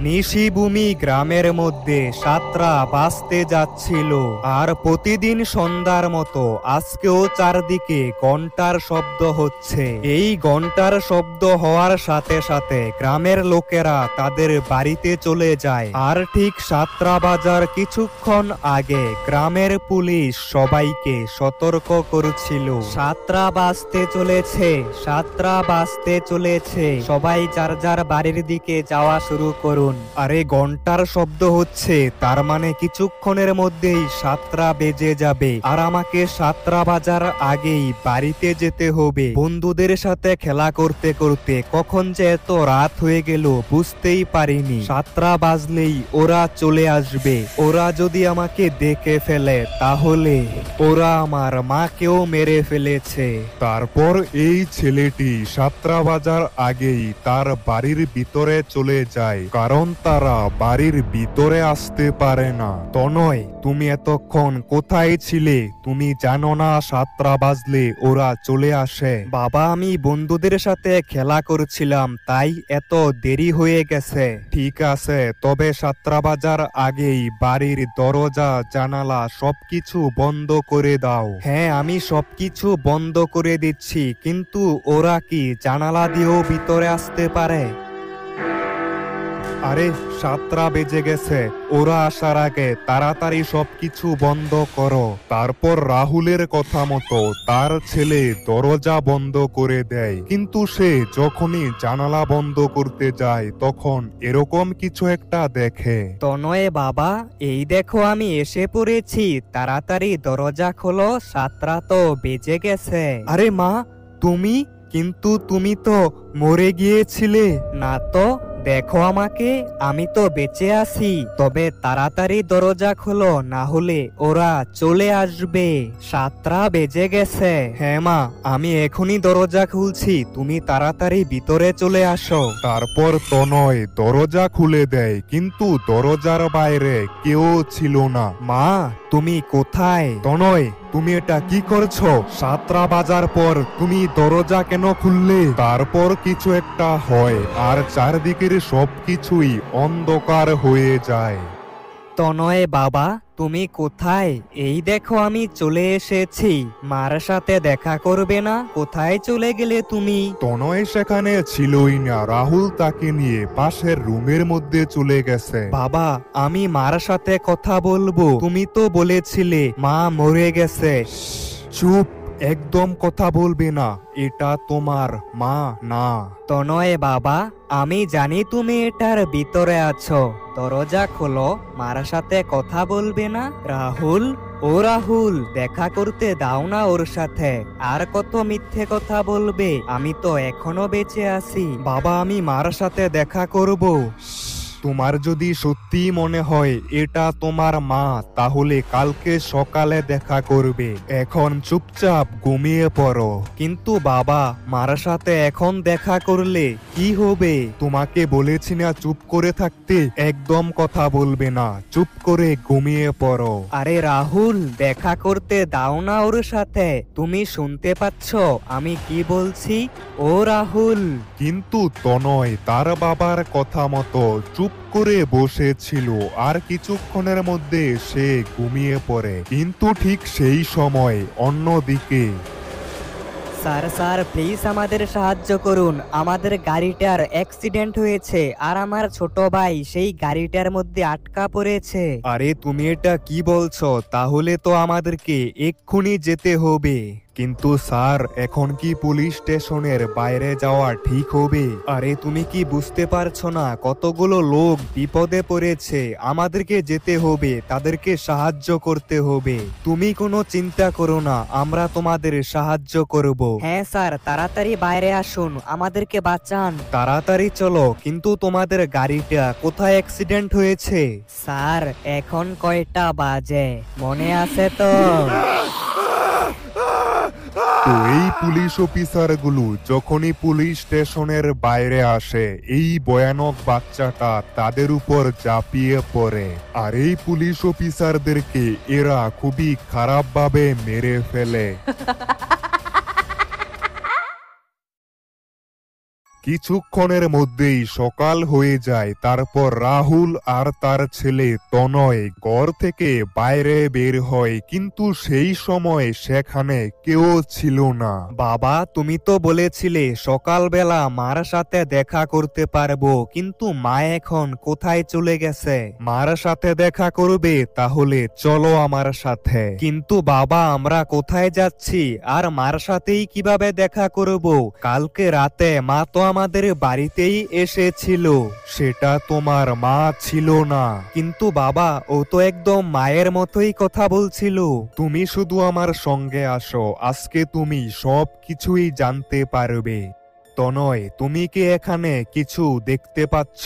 নিশিভূমি গ্রামের মধ্যে সাতরা বাজতে যাচ্ছিল, আর প্রতিদিন সন্ধ্যার মতো আজকেও চারদিকে ঘন্টার শব্দ হচ্ছে। এই ঘন্টার শব্দ হওয়ার সাথে সাথে গ্রামের লোকেরা তাদের বাড়িতে চলে যায়। আর ঠিক সাতরা বাজার কিছুক্ষণ আগে গ্রামের পুলিশ সবাইকে সতর্ক করছিল, সাতরা বাজতে চলেছে, সাতরা বাজতে চলেছে, সবাই যার যার বাড়ির দিকে যাওয়া শুরু করুন। আরে ঘন্টার শব্দ হচ্ছে, তার মানে কিছুক্ষণের মধ্যেই সাতরা বেজে যাবে, আর আমাকে সাতরা বাজার আগেই বাড়িতে যেতে হবে। বন্ধুদের সাথে খেলা করতে করতে কখন যে এত রাত হয়ে গেল বুঝতেই পারিনি। সাতরা বাজলেই ওরা চলে আসবে। ওরা যদি আমাকে দেখে ফেলে তাহলে ওরা আমার মাকেও মেরে ফেলেছে। তারপর এই ছেলেটি সাতরা বাজার আগেই তার বাড়ির ভিতরে চলে যায়, কারণ তারা বাড়ির ভিতরে আসতে পারে না। তনয়, তুমি এতক্ষণ কোথায় ছিলে? তুমি জানো না সাতরা বাজলে ওরা চলে আসে? বাবা, আমি বন্ধুদের সাথে খেলা করছিলাম, তাই এত দেরি হয়ে গেছে। ঠিক আছে, তবে সাতরা বাজার আগেই বাড়ির দরজা জানালা সবকিছু বন্ধ করে দাও। হ্যাঁ, আমি সবকিছু বন্ধ করে দিচ্ছি, কিন্তু ওরা কি জানালা দিয়েও ভিতরে আসতে পারে? আরে সাতরা বেজে গেছে, ওরা আসার আগে তাড়াতাড়ি সবকিছু বন্ধ করো। তারপর রাহুলের কথা মতো তার ছেলে দরজা বন্ধ করে দেয়, কিন্তু সে যখনই জানালা বন্ধ করতে যায় তখন এরকম কিছু একটা দেখে। তনয় বাবা, এই দেখো আমি এসে পড়েছি, তাড়াতাড়ি দরজা খোলো, সাতরা তো বেজে গেছে। আরে মা, তুমি? কিন্তু তুমি তো মরে গিয়েছিলে। না তো, দেখো আমাকে, আমি তো বেঁচে আছি। তবে তাড়াতাড়ি দরজা খোলো, না হলে ওরা চলে আসবে। সাতরা বেজে গেছে। হ্যাঁ মা, আমি এখনই দরজা খুলছি, তুমি তাড়াতাড়ি ভিতরে চলে আসো। তারপর তনয় দরজা খুলে দেয়, কিন্তু দরজার বাইরে কেউ ছিল না। মা, তুমি কোথায়? তনয়, তুমি এটা কি করছো? সাতরা বাজার পর তুমি দরজা কেন খুললে? তারপর কিছু একটা হয়, আর চারদিকের সবকিছুই অন্ধকার হয়ে যায়। তনয় বাবা, তুমি কোথায়? এই দেখো আমি চলে এসেছি, মার সাথে দেখা করবে না? কোথায় চলে গেলে তুমি? তনয় সেখানে ছিলই না, রাহুল তাকে নিয়ে পাশের রুমের মধ্যে চলে গেছে। বাবা, আমি মার সাথে কথা বলবো, তুমি তো বলেছিলে মা মরে গেছে। চুপ, একদম কথা বলবে না, এটা তোমার মা না। তনয় বাবা, আমি জানি তুমি এটার ভিতরে আছো, দরজা খোলো, মার সাথে কথা বলবে না? রাহুল, ও রাহুল, দেখা করতে দাও না ওর সাথে। আর কত মিথ্যে কথা বলবে, আমি তো এখনো বেঁচে আছি। বাবা, আমি মার সাথে দেখা করব। তোমার যদি সত্যি মনে হয় এটা তোমার মা, তাহলে কালকে সকালে দেখা করবে। এখন চুপচাপ ঘুমিয়ে পড়ো। কিন্তু বাবা, মার সাথে এখন দেখা করলে কি হবে? তোমাকে বলেছি না চুপ করে থাকতে? একদম কথা বলবে না, চুপ করে ঘুমিয়ে পড়ো। আরে রাহুল, দেখা করতে দাও না ওর সাথে, তুমি শুনতে পাচ্ছ আমি কি বলছি? ও রাহুল। কিন্তু তনয় তার বাবার কথা মতো চুপ করে বসেছিল, আর কিছুক্ষণের মধ্যে সে ঘুমিয়ে পড়ে। কিন্তু ঠিক সেই সময় অন্যদিকে, স্যার স্যার, প্লিজ আমাদের সাহায্য করুন, আমাদের গাড়িটার অ্যাক্সিডেন্ট হয়েছে, আর আমার ছোট ভাই সেই গাড়িটার মধ্যে আটকা পড়েছে। আরে তুমি এটা কি বলছো? তাহলে তো আমাদেরকে এক্ষুনি যেতে হবে। কিন্তু স্যার, এখন কি পুলিশ স্টেশনের বাইরে যাওয়া ঠিক হবে? আরে তুমি কি বুঝতে পারছো না, কতগুলো লোক বিপদে পড়েছে, আমাদেরকে যেতে হবে, তাদেরকে সাহায্য করতে হবে। তুমি কোনো চিন্তা করো না, আমরা তোমাদের সাহায্য করব। হ্যাঁ স্যার, তাড়াতাড়ি বাইরে আসুন, আমাদেরকে বাঁচান। তাড়াতাড়ি চলো, কিন্তু তোমাদের গাড়িটা কোথায় অ্যাক্সিডেন্ট হয়েছে? স্যার, এখন কয়টা বাজে মনে আছে তো? তো এই পুলিশ অফিসারগুলো যখনই পুলিশ স্টেশনের বাইরে আসে, এই ভয়ানক বাচ্চাটা তাদের উপর ঝাঁপিয়ে পড়ে, আর এই পুলিশ অফিসারদেরকে এরা খুবই খারাপভাবে মেরে ফেলে। কিছুক্ষণের মধ্যেই সকাল হয়ে যায়। তারপর রাহুল আর তার ছেলে তনয় ঘর থেকে বাইরে বের হয়, কিন্তু সেই সময় সেখানে কেউ ছিল না। বাবা, তুমি তো বলেছিলে সকালবেলা মার সাথে দেখা করতে পারবো, কিন্তু মা এখন কোথায় চলে গেছে? মার সাথে দেখা করবে? তাহলে চলো আমার সাথে। কিন্তু বাবা, আমরা কোথায় যাচ্ছি আর মার সাথেই কিভাবে দেখা করব? কালকে রাতে মা তো আমাদের বাড়িতেই এসেছিল। সেটা তোমার মা ছিল না। কিন্তু বাবা, ও তো একদম মায়ের মতোই কথা বলছিল। তুমি শুধু আমার সঙ্গে আসো, আজকে তুমি সব কিছুই জানতে পারবে। তনয়, তুমি কি এখানে কিছু দেখতে পাচ্ছ?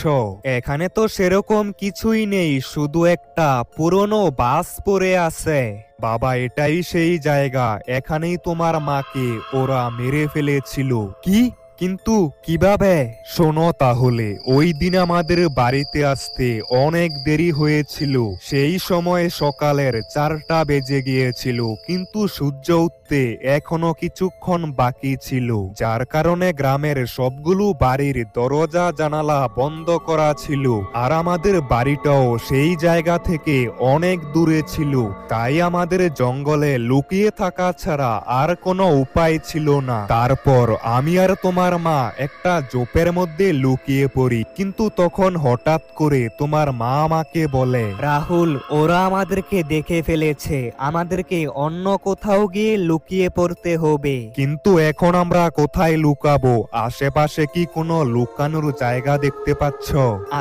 এখানে তো সেরকম কিছুই নেই, শুধু একটা পুরনো বাস পড়ে আছে। বাবা, এটাই সেই জায়গা, এখানেই তোমার মাকে ওরা মেরে ফেলেছিল। কি? কিন্তু কিভাবে? শোনো তাহলে, ওই দিন আমাদের বাড়িতে আসতে অনেক দেরি হয়েছিল। সেই সময় সকালের 4টা বেজে গিয়েছিল, কিন্তু সূর্য উঠতে এখনো কিছুক্ষণ বাকি ছিল, যার কারণে গ্রামের সবগুলো বাড়ির দরজা জানালা বন্ধ করা ছিল। আর আমাদের বাড়িটাও সেই জায়গা থেকে অনেক দূরে ছিল, তাই আমাদের জঙ্গলে লুকিয়ে থাকা ছাড়া আর কোনো উপায় ছিল না। তারপর আমি আর তোমার মা একটা জোপের মধ্যে লুকিয়ে পড়ি, কিন্তু তখন হঠাৎ করে তোমার মা আমাকে বলে, রাহুল, ওরা আমাদেরকে দেখে ফেলেছে, আমাদেরকে অন্য কোথাও গিয়ে লুকিয়ে পড়তে হবে। কিন্তু এখন আমরা কোথায় লুকাবো? আশেপাশে কি কোনো লুকানোর জায়গা দেখতে পাচ্ছ?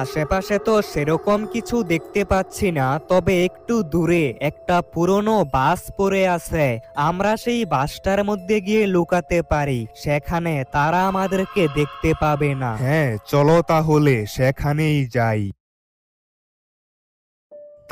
আশেপাশে তো সেরকম কিছু দেখতে পাচ্ছি না, তবে একটু দূরে একটা পুরনো বাস পড়ে আছে। আমরা সেই বাসটার মধ্যে গিয়ে লুকাতে পারি, সেখানে তারা আমাদেরকে দেখতে পাবে না। হ্যাঁ, চলো তাহলে সেখানেই যাই।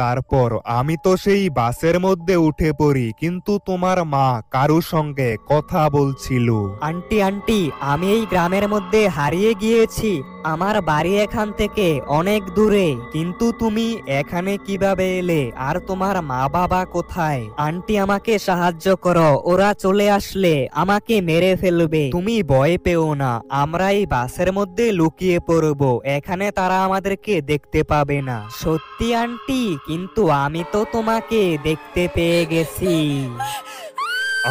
তারপর আমি তো সেই বাসের মধ্যে উঠে পড়ি, কিন্তু তোমার মা কারো সঙ্গে কথা বলছিল। আন্টি আন্টি, আমি এই গ্রামের মধ্যে হারিয়ে গিয়েছি, আমার বাড়ি এখান থেকে অনেক দূরে, কিন্তু তুমি এখানে কিভাবে এলে? আর তোমার মা বাবা কোথায়? আন্টি, আমাকে সাহায্য করো, ওরা চলে আসলে আমাকে মেরে ফেলবে। তুমি ভয় পেও না, আমরা এই বাসের মধ্যে লুকিয়ে পড়বো, এখানে তারা আমাদেরকে দেখতে পাবে না। সত্যি আন্টি? কিন্তু আমি তো তোমাকে দেখতে পেয়ে গেছি।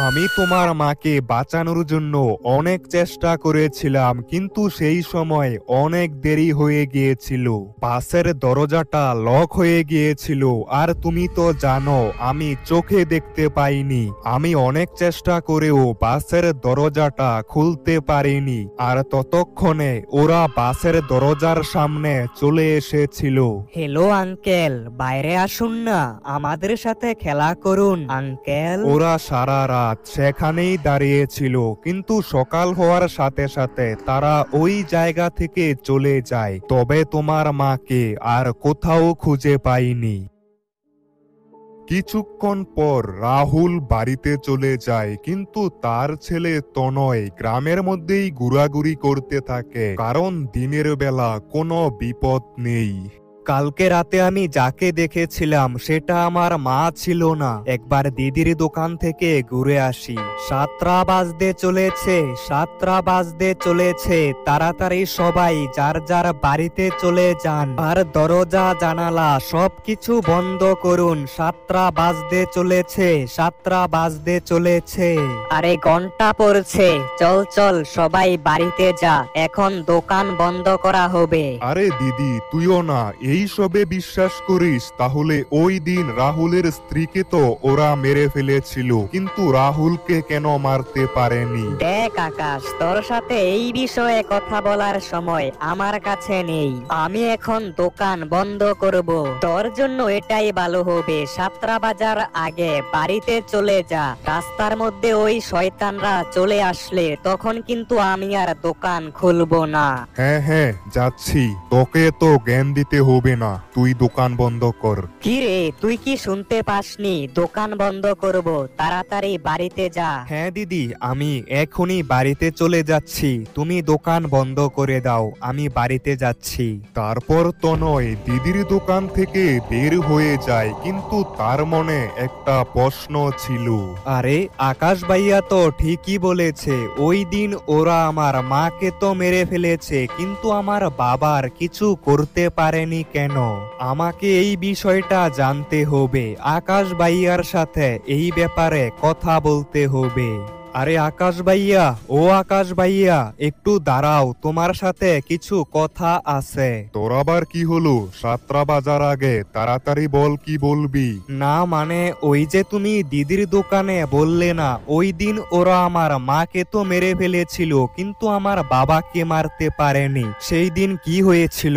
আমি তোমার মাকে বাঁচানোর জন্য অনেক চেষ্টা করেছিলাম, কিন্তু সেই সময় অনেক দেরি হয়ে গিয়েছিল। বাসের দরজাটা লক হয়ে গিয়েছিল, আর তুমি তো জানো আমি চোখে দেখতে পাইনি। আমি অনেক চেষ্টা করেও বাসের দরজাটা খুলতে পারিনি, আর ততক্ষণে ওরা বাসের দরজার সামনে চলে এসেছিল। হ্যালো আঙ্কেল, বাইরে আসুন না, আমাদের সাথে খেলা করুন আঙ্কেল। ওরা সারা রাত সেখানেই দাঁড়িয়েছিল, কিন্তু সকাল হওয়ার সাথে সাথে তারা ওই জায়গা থেকে চলে যায়। তবে তোমার মাকে আর কোথাও খুঁজে পাইনি। কিছুক্ষণ পর রাহুল বাড়িতে চলে যায়, কিন্তু তার ছেলে তনয় গ্রামের মধ্যেই ঘোরাঘুরি করতে থাকে, কারণ দিনের বেলা কোনো বিপদ নেই। কালকে রাতে আমি যাকে দেখেছিলাম সেটা আমার মা ছিল না। একবার দিদির দোকান থেকে ঘুরে আসি। 7টা বাজতে চলেছে, 7টা বাজতে চলেছে, তাড়াতাড়ি সবাই যার যার বাড়িতে চলে যান, আর দরজা জানালা সবকিছু বন্ধ করুন। 7টা বাজতে চলেছে, 7টা বাজতে চলেছে। আরে ঘন্টা পড়ছে, চল চল সবাই বাড়িতে যা, এখন দোকান বন্ধ করা হবে। আরে দিদি, তুইও না এই সবে বিশ্বাস করিস? তাহলে ওই দিন রাহুলের স্ত্রীকে তো ওরা মেরে ফেলেছিল, কিন্তু রাহুলকে কেন মারতে পারেনি? দেখ আকাশ, তোর সাথে এই বিষয়ে কথা বলার সময় আমার কাছে নেই। আমি এখন দোকান বন্ধ করব, তোর জন্য এটাই ভালো হবে। 7টা বাজার আগে বাড়িতে চলে যা, রাস্তার মধ্যে ওই শয়তানরা চলে আসলে তখন কিন্তু আমি আর দোকান খুলবো না। হ্যাঁ হ্যাঁ, যাচ্ছি। তোকে তো জ্ঞান দিতে হবে। হবে না, তুই দোকান বন্ধ কর। কি রে, তুই কি শুনতে পাসনি? দোকান বন্ধ করব, তাড়াতাড়ি বাড়িতে যা। হ্যাঁ দিদি, আমি এখনই বাড়িতে চলে যাচ্ছি, তুমি দোকান বন্ধ করে দাও, আমি বাড়িতে যাচ্ছি। তারপর তনয় দিদির দোকান থেকে বের হয়ে যায়, কিন্তু তার মনে একটা প্রশ্ন ছিল। আরে আকাশ ভাইয়া তো ঠিকই বলেছে, ওই দিন ওরা আমার মাকে তো মেরে ফেলেছে, কিন্তু আমার বাবার কিছু করতে পারেনি কেন? আমাকে এই বিষয়টা জানতে হবে, আকাশ ভাইয়ার সাথে এই ব্যাপারে কথা বলতে হবে। আরে আকাশ ভাইয়া, ও আকাশ ভাইয়া, একটু দাঁড়াও, তোমার সাথে কিছু কথা আছে। তোর আবার কি হলো? 7টা বাজার আগে, তাড়াতাড়ি বল, কি বলবি? না মানে, ওই যে তুমি দিদির দোকানে বললে না, ওই দিন ওরা আমার মাকে তো মেরে ফেলেছিল, কিন্তু আমার বাবাকে মারতে পারেনি, সেই দিন কি হয়েছিল?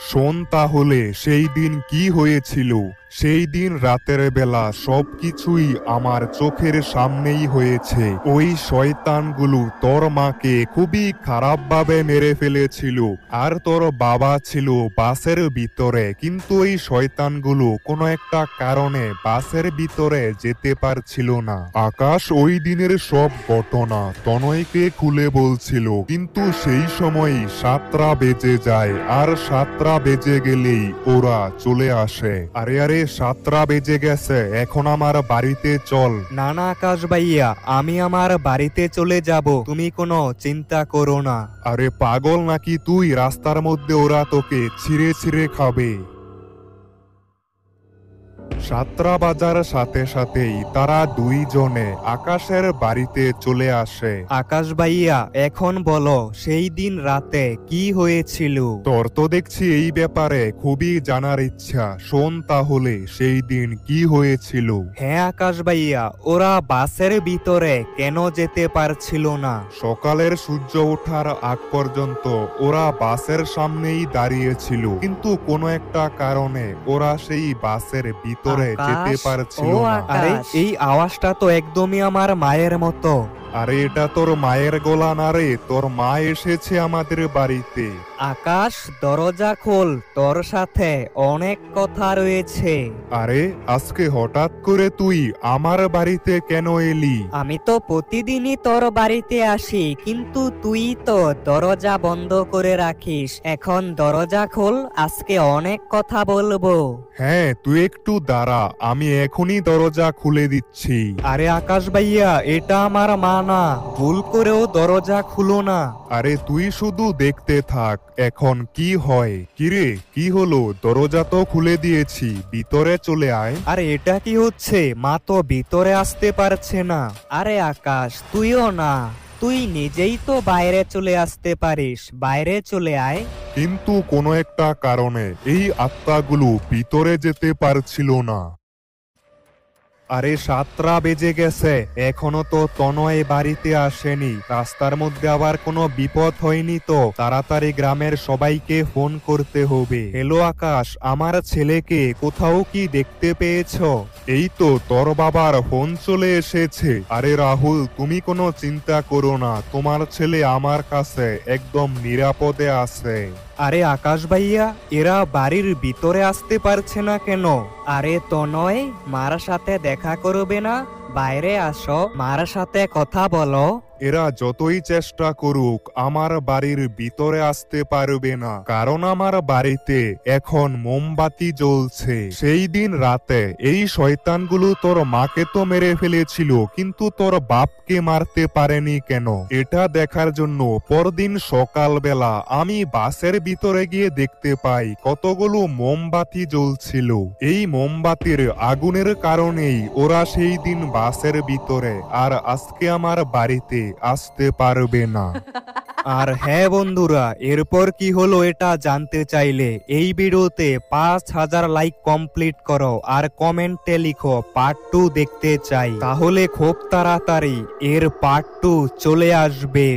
শোন তাহলে সেই দিন কি হয়েছিল। সেই দিন রাতের বেলা সবকিছুই আমার চোখের সামনেই হয়েছে। ওই শয়তানগুলো তোর মাকে খুবই খারাপভাবে মেরে ফেলেছিল, আর তোর বাবা ছিল বাসের ভিতরে, কিন্তু ওই শয়তানগুলো কোনো একটা কারণে বাসের ভিতরে যেতে পারছিল না। আকাশ ওই দিনের সব ঘটনা তনয়কে খুলে বলছিল, কিন্তু সেই সময় 7টা বেজে যায়, আর 7টা বেজে গেলেই ওরা চলে আসে। আরে আরে 7টা বেজে গেছে, এখন আমার বাড়িতে চল। না না আকাশ ভাইয়া, আমি আমার বাড়িতে চলে যাব, তুমি কোনো চিন্তা করো না। আরে পাগল নাকি তুই? রাস্তার মধ্যে ওরা তোকে ছিঁড়ে ছিঁড়ে খাবে। 7টা বাজার সাথে সাথেই তারা দুইজনে আকাশের বাড়িতে চলে আসে। আকাশ ভাইয়া, এখন বলো সেই দিন রাতে কি হয়েছিল? তোর তো দেখছি এই ব্যাপারে খুবই জানার ইচ্ছা, শোন তাহলে সেই দিন কি হয়েছিল। হ্যাঁ আকাশ ভাইয়া, ওরা বাসের ভিতরে কেন যেতে পারছিল না? সকালের সূর্য ওঠার আগ পর্যন্ত ওরা বাসের সামনেই দাঁড়িয়েছিল, কিন্তু কোনো একটা কারণে ওরা সেই বাসের ভিতরে যেতে আকাশ, পারছিল ও না। আকাশ। আরে এই আওয়াজটা তো একদমই আমার মায়ের মতো। আরে এটা তোর মায়ের গলা না রে, তোর মা এসেছে আমাদের বাড়িতে। আকাশ, দরজা খোল, তোর সাথে অনেক কথা রয়েছে। আরে আজকে হঠাৎ করে তুই আমার বাড়িতে কেন এলি? আমি তো প্রতিদিনই তোর বাড়িতে আসি, কিন্তু তুই তো দরজা বন্ধ করে রাখিস। এখন দরজা খোল, আজকে অনেক কথা বলবো। হ্যাঁ তুই একটু দাঁড়া, আমি এখনই দরজা খুলে দিচ্ছি। আরে আকাশ ভাইয়া, এটা আমার মা না, ভুল করেও দরজা খুলো না। আরে তুই শুধু দেখতে থাক এখন কি হয়। কিরে কি হলো? দরজা তো খুলে দিয়েছি, ভিতরে চলে আয়। আরে এটা কি হচ্ছে? মা তো ভিতরে আসতে পারছে না। আরে আকাশ, তুইও না, তুই নিজেই তো বাইরে চলে আসতে পারিস, বাইরে চলে আয়। কিন্তু কোনো একটা কারণে এই আত্মাগুলো ভিতরে যেতে পারছিল না। আরে 7টা বেজে গেছে, এখনো তো তনয় বাড়িতে আসেনি। রাস্তার মধ্যে আবার কোনো বিপদ হয়নি তো? তাড়াতাড়ি গ্রামের সবাইকে ফোন করতে হবে। হ্যালো আকাশ, আমার ছেলেকে কোথাও কি দেখতে পেয়েছো? এই তো তোর বাবার ফোন চলে এসেছে। আরে রাহুল, তুমি কোনো চিন্তা করো না, তোমার ছেলে আমার কাছে একদম নিরাপদে আছে। আরে আকাশ ভাইয়া, এরা বাড়ির ভিতরে আসতে পারছে না কেন? আরে তনয়, মার সাথে দেখা করবে না? বাইরে আসো, মার সাথে কথা বলো। এরা যতই চেষ্টা করুক আমার বাড়ির ভিতরে আসতে পারবে না, কারণ আমার বাড়িতে এখন মোমবাতি জ্বলছে। সেই দিন রাতে এই শয়তানগুলো তোর মাকে তো মেরে ফেলেছিল, কিন্তু তোর বাপকে মারতে পারেনি কেন? এটা দেখার জন্য পরদিন সকালবেলা আমি বাসের ভিতরে গিয়ে দেখতে পাই কতগুলো মোমবাতি জ্বলছিল। এই মোমবাতির আগুনের কারণেই ওরা সেই দিন বাসের ভিতরে আর আজকে আমার বাড়িতে আসতে পারবে না। আর হ্যাঁ বন্ধুরা, এরপর কি হলো এটা জানতে চাইলে এই ভিডিওতে 5000 লাইক কমপ্লিট করো আর কমেন্টে লিখো পার্ট 2 দেখতে চাই, তাহলে খুব তাড়াতাড়ি এর পার্ট 2 চলে আসবে।